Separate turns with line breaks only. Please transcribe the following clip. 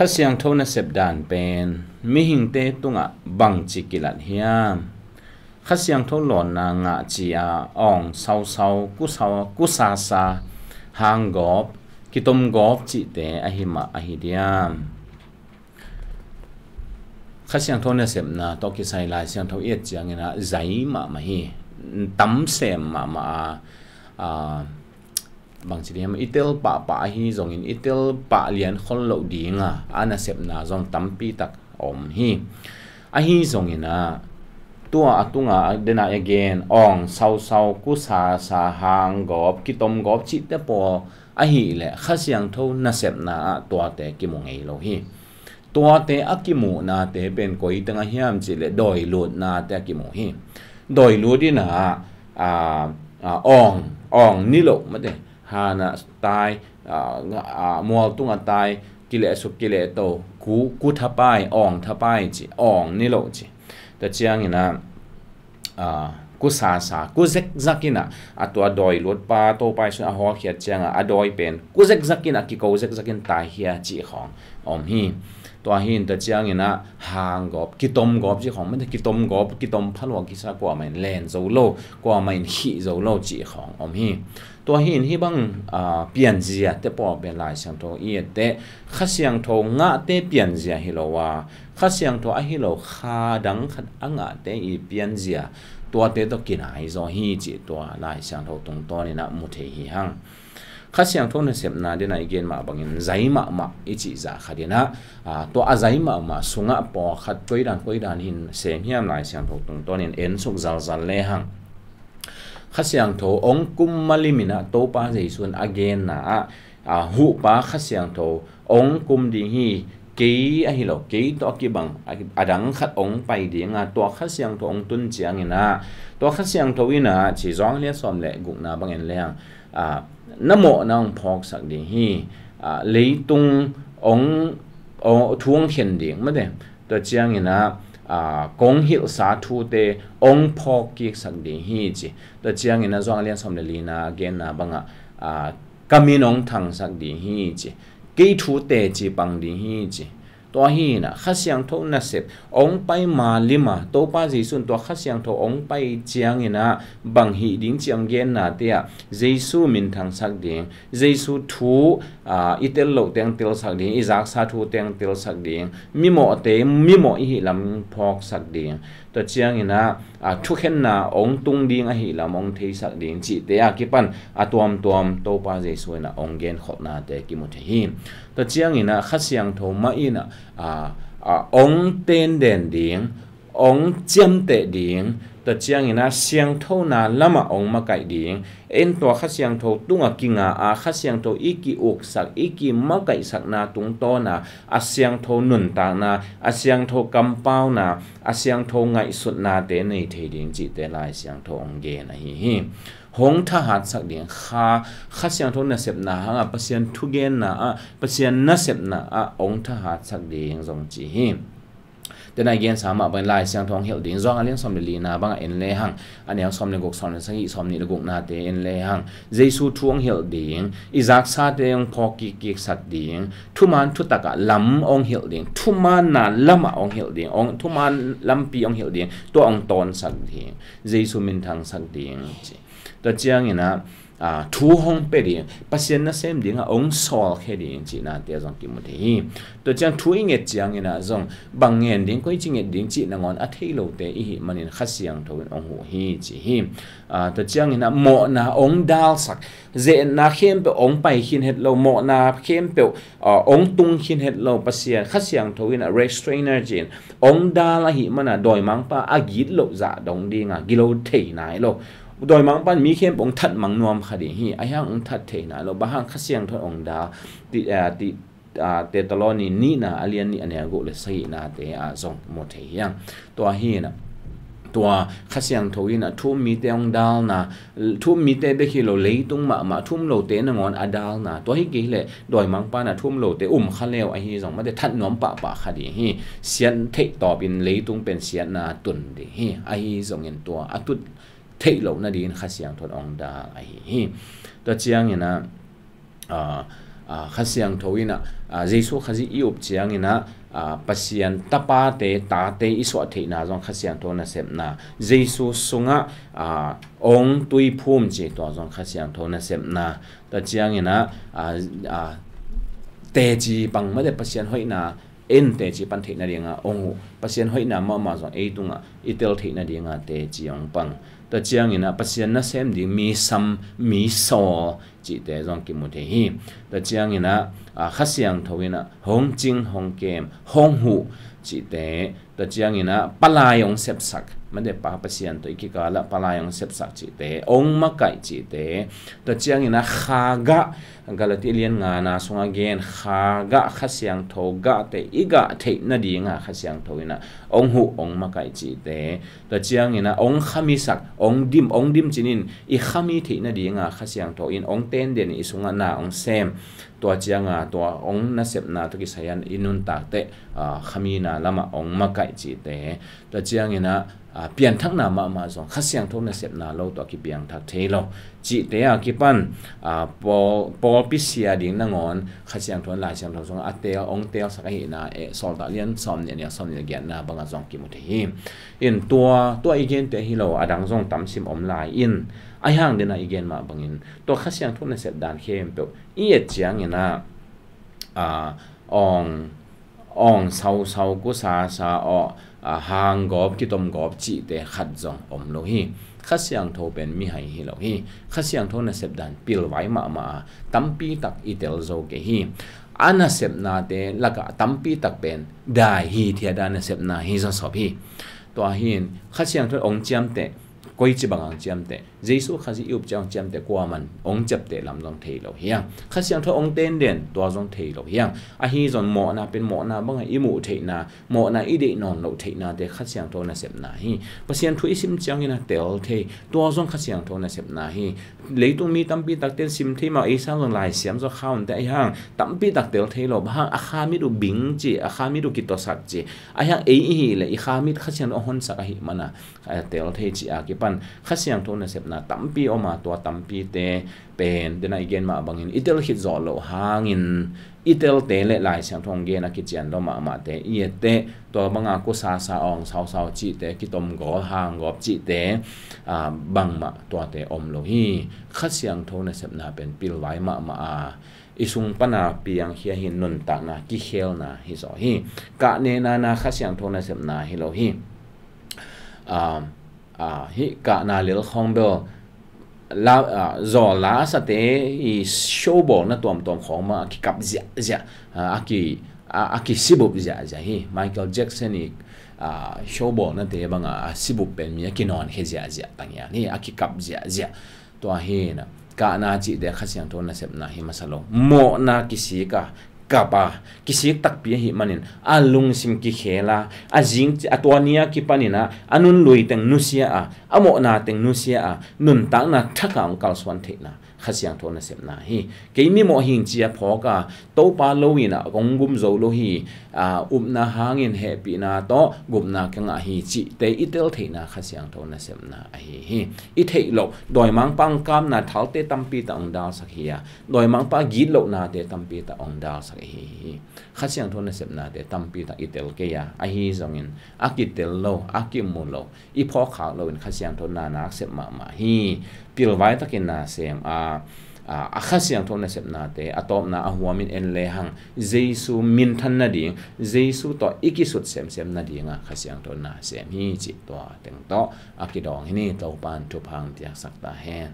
ข้าเสียงโทนเสพดานเป็นมิหิงเตตุงะบังจิกิลัดเฮียข้าเสียงโทนหลอนนางะจีอาอ่องเศร้ากุซาหางกอบกิตมกอบจิเตอหิมะอหิเดียมข้าเสียงโทนเสพนาตอกิไซลายเสียงโทเอียดจังนะใจมาฮีตั้มเสมมาบางทีเนี่ยอิตาลปะฮีจงอินอิตาลปะเลียนคนเหล่าดีงะอันนั้นเสพนาจงตั้มปีตักอมฮีจงอินะตัวตุงะเดน่าเอเกนอ่องเศร้ากุซาหางกอบกิตมกอบจิตเตปอฮีแหละข้าเสียงโทนัเสพนาตัวเตกิมงเอโลฮีตัวเตอกิมูนาเตเป็นกอยตังเฮียมจิเลดอยลูดนาเตกิมูฮีดอยลูดินะอ่องนิโลมาเดฮานะตายมัวตุงตายกิเลสุกิเลโตกูทับไปอ่องทับไปจิอ่องนิโลจิแต่เจียงนะกูซากูเซกซักินะตัวดอยลูดปาโตไปส่วนหัวเขียดเจียงดอยเป็นกูเซกซักินะกิโกเซกซักินตายเฮียจิของอมฮีตัวหินตัวเจียงนะหางกอบกิตมกอบจีของมันกิตมกอบกิตมพลวกิซากว่ามันแลนโซโลกว่ามันหิโซโลจีของอมฮีตัวหินที่บังเปลี่ยนเสียแต่พอเป็นลายเสียงโทเอียแต่ข้าเสียงโทงะเตเปลี่ยนเสียฮิโลว่าข้าเสียงโทอฮิโลคาดังขัดงะเตอีเปลี่ยนเสียตัวเตต้องกินหายโซฮีจีตัวลายเสียงโทตรงตัวนี่นะมุเทหิหังข้าเสียงโทนเสพนาเดนายเกณฑ์มาบางอย่างใจมาอิจิจ่าขัดนะตัวอาใจมาสุงะปอขัดก้อยดานหินเสียงเฮียมลายเสียงโทตรงตัวนี่เอ็นสุกจัลเลหังข้าเสียงโทองกุมมาลิมินะโตปาใจส่วนอเกนนะหูปาข้าเสียงโทองกุมดีฮีกีอะฮิโลกีตัวกีบังดังขัดองไปดีงาตัวข้าเสียงโทองตุนเจียงนะตัวข้าเสียงโทวินะชีร้องเลี้ยซ้อมแหละกุกนาบางอย่างเลี้ยงน้ำโมน้องพอกสักดีฮีเลยตุงองทวงเขียนดิ่งไม่ได้ตัวเจียงนะกงหิลสาธุเตองพอกกิสักดีฮีจีตัวเจียงนะจงเลียนสมเลลีนาเกณฑ์นะบังกามินองทังสักดีฮีจีกีทูเตจีบังดีฮีจีตัวฮีนะข้าเสียงโทนัสเซบองไปมาลิมาโตป้าจีสุนตัวข้าเสียงโทองไปเจียงนะบังฮีดิ้งเจียงเกนนาเตียเจซูมินทางสักดิ่งเจซูทูอิเตลโลเตียงเตลสักดิ่งอิซักซาทูเตียงเตลสักดิ่งมิโมเตมิโมอิฮิลำพอกสักดิ่งตัวเจียงนะทุกเห็นนะองตุงดิ่งอหิลำองเทสักดิ่งจิเตียกิปันตัวมโตป้าเจซูนะองเกนขดนาเตกิมุเทหิตัวเจียงนะข้าเสียงโทมาอินะองเต้นเด่นดิ่งองเจียมเตะดิ่งตัวเจียงนะเสียงโทนาละมาองมาไก่ดิ่งเอ็นตัวข้าเสียงโทตุงกิงข้าเสียงโทอีกิอุกสักอีกิมาไก่สักนาตุงโตนาเสียงโทนุนตานาเสียงโทกำเป้านาเสียงโทไงสุดนาเตในเทดิ่งจิเตลายเสียงโทองเกนะฮีหงทหารสักเดียงข้าเสียงโทนเสพนาฮะเปอร์เซ็นต์ทุเกนนะเปอร์เซ็นต์นเสพนาองทหารสักเดียงทรงจีฮีแต่ในเกณฑ์สามารถเป็นลายเสียงทองเหี่ยวดิ่งจ้องเลี้ยงสมเดลีนาบางเอ็นเลหังอันนี้สมเดกกสมเดสังหิสมนิดกกนาเตเอ็นเลหังเจสูทวงเหี่ยวดิ่งอิซักซาเตงพอกิกสักดิ่งทุมันทุตกะลำองเหี่ยวดิ่งทุมันนาลำองเหี่ยวดิ่งองทุมันลำปีองเหี่ยวดิ่งตัวองตอนสักดิ่งเจสูมินทางสักดิ่งตัวเจียงนะทูห้องเปรียงปัจเจนนั่นเสมดิ่งองสอลแค่ดิ่งจีน่าเดียจงกิมุทีตัวเจียงทูอิงเงเจียงนะจงบางเงินดิ่งก็จิงเงดิ่งจีนงอนอัฐิโลเตอิมันอินขัดเสียงทวินองหูฮีจีตัวเจียงนะโมนาองดาลสักเจนนาเข้มเปองไปขินเห็ดโลโมนาเข้มเปองตุงขินเห็ดโลปัจเจนขัดเสียงทวินrestrainer จีนองดาลหิมันดอยมังปะอากิดโลจ่าดงดิ่งกิโลเทนายโลโดยมังปันมีเข้มองทัดมังนวมคดีฮีไอ้ยังองทัดเทนะเราบ้างข้าเสียงทนองดาเตตลอนี่นะอเลียนนี่อันเนี้ยกูเลยใส่นาเตจงหมดเฮียงตัวฮีนะตัวข้าเสียงทวินะทุ่มมีเตองดาลนะทุ่มมีเตเบคิโลเลยตุงมาทุ่มโลเตนงอนอดาลนะตัวฮีกี่เลยโดยมังปันนะทุ่มโลเตข้าเลวไอ้ฮีจงไม่ได้ทัดนวมปะคดีฮีเสียนเทต่อเป็นเลยตุงเป็นเสียนนาตุนดีฮีไอ้ฮีจงเงินตัวตุดเทโลนาดีนข้าเสียงทนองดาไอ้ฮีตัวเจียงเนี่ยนะ khát xiang thôi na Giêsu khát gì yêu chiang ina pasian tapa te ta te iswa the na zong khát xiang thôi na sep na Giêsu sunga ong tui phum chi to zong khát xiang thôi na sep na ta chiang ina te chi bang ma de pasian hoi na en te chi pan the na ringa ong pasian hoi na ma zong e tunga itel the na ringa te chi ong pang ta chiang ina pasian na sem ding mi sam mi so chi te zong ki mu the hi ta chiang ina khát xiang thôi na hong jing hong kem hong hu chi te ta chiang ina palayong sep sak ma de pa pasian to ikikala palayong sep sak chi te ong ma kai chi te ta chiang ina khaga Galatilian nga na sunga gen khaga khát xiang tho ga te iga the na dinga khát xiang tho ina ong hu ong ma kai chi te ta chiang ina ong khami sak ong dim chinin I khami the na dinga khát xiang tho in ong ten den I sunga na ong sem tua chianga tua ong na sep na to ki sayan inun ta te khami na lama ong ma kai chi te ta chiang ina pian thak na ma zong khát xiang tho na sep na lo to ki piang thak the lo chi te ki pan pol pisia ding na ngon khát xiang tho la xiang tho song ate ong te sa hi na sol da lian som ne gen na banga zong ki mu the hi in tua igen te hi lo adang zong tam sim om lai in ai hang de na igen ma bangin to khát xiang tho na sep dan khem pe I chiang ina ong sau ku sa hang gop ki tom gop chi te khat zong om lo hi khát xiang tho pen mi hai hi lo hi khát xiang tho na sep dan pil wai ma tampi tak itel zo ke hi ana sep na te laka tampi tak pen dai hi thia dan na sep na hi zo so hi to hin khát xiang tho ong chiam te koi chi bangang chiam te Giêsu khazi yup chang chiam te kwa man ong chap te lam long thei lo hiang kha siang tho ong ten den to zong thei lo hiang a hi zon mo na pen mo na bang I mu thei na mo na I de non lo thei na te kha siang tho na sep na hi pasien thu isim chang ina tel thei to zong kha siang tho na sep na hi leitung mi tampi tak tel sim thei ma e sang long lai siam zo khaun te hang tampi tak tel thei lo bang a kha mi du bing chi a kha mi du ki to sak chi a hang e hi le I kha mi kha siang hon sak hi mana tel thei chi a ki pan kha siang tho na sep na tampi oma to tampi te pen dena igen ma bangin itel hit zo lo hangin itel te le lai siang thong ge na ki chian lo ma te I te to banga ko sa ong sao chi te ki tom go hang gop chi te bang ma to te om lo hi kha siang tho na sep na pen pil wai ma isung pana piang hia hin nun ta na ki khel na hi zo hi ka ne na kha siang tho na sep na hi lo hi hi ka na lil khong bel la zo la sa te I show ball na tom khong ma ki kap zia aki sibup zia hi Michael Jackson I show ball na te banga sibup pen mi ki non he zia tang ya ni aki kap zia to hi na ka na chi de kha siang tho na sep na hi masalo mo na kisi ka kapa kisik tak pi hi manin alung sim ki khela ajing atwania ki panina anun lui teng nusia amo na teng nusia nun ta na thakang kal swan thena khasiang thona sep na hi keimi mo hing chia phoka to pa loina gongum zo lo hi upna hangin happy na to gumna kanga hi chi te itel thena khasiang thona sep na hi I thei lo doi mang pang kam na thalte tampi ta ong dal sakhiya doi mang pa git lo na te tampi ta ong dal hi khasiang thona sep na te tampi ta itel ke ya hi zongin akitel lo akimulo I phokha lo in khasiang thona na sep ma hi pil vai takin na sem khasiang thona sep na te atom na ahuamin en le hang Giêsu min than na ding Giêsu to ikisut sem na dinga khasiang thona sem hi chi to teng to akidong hi ni to pan tu phang tia sakta hen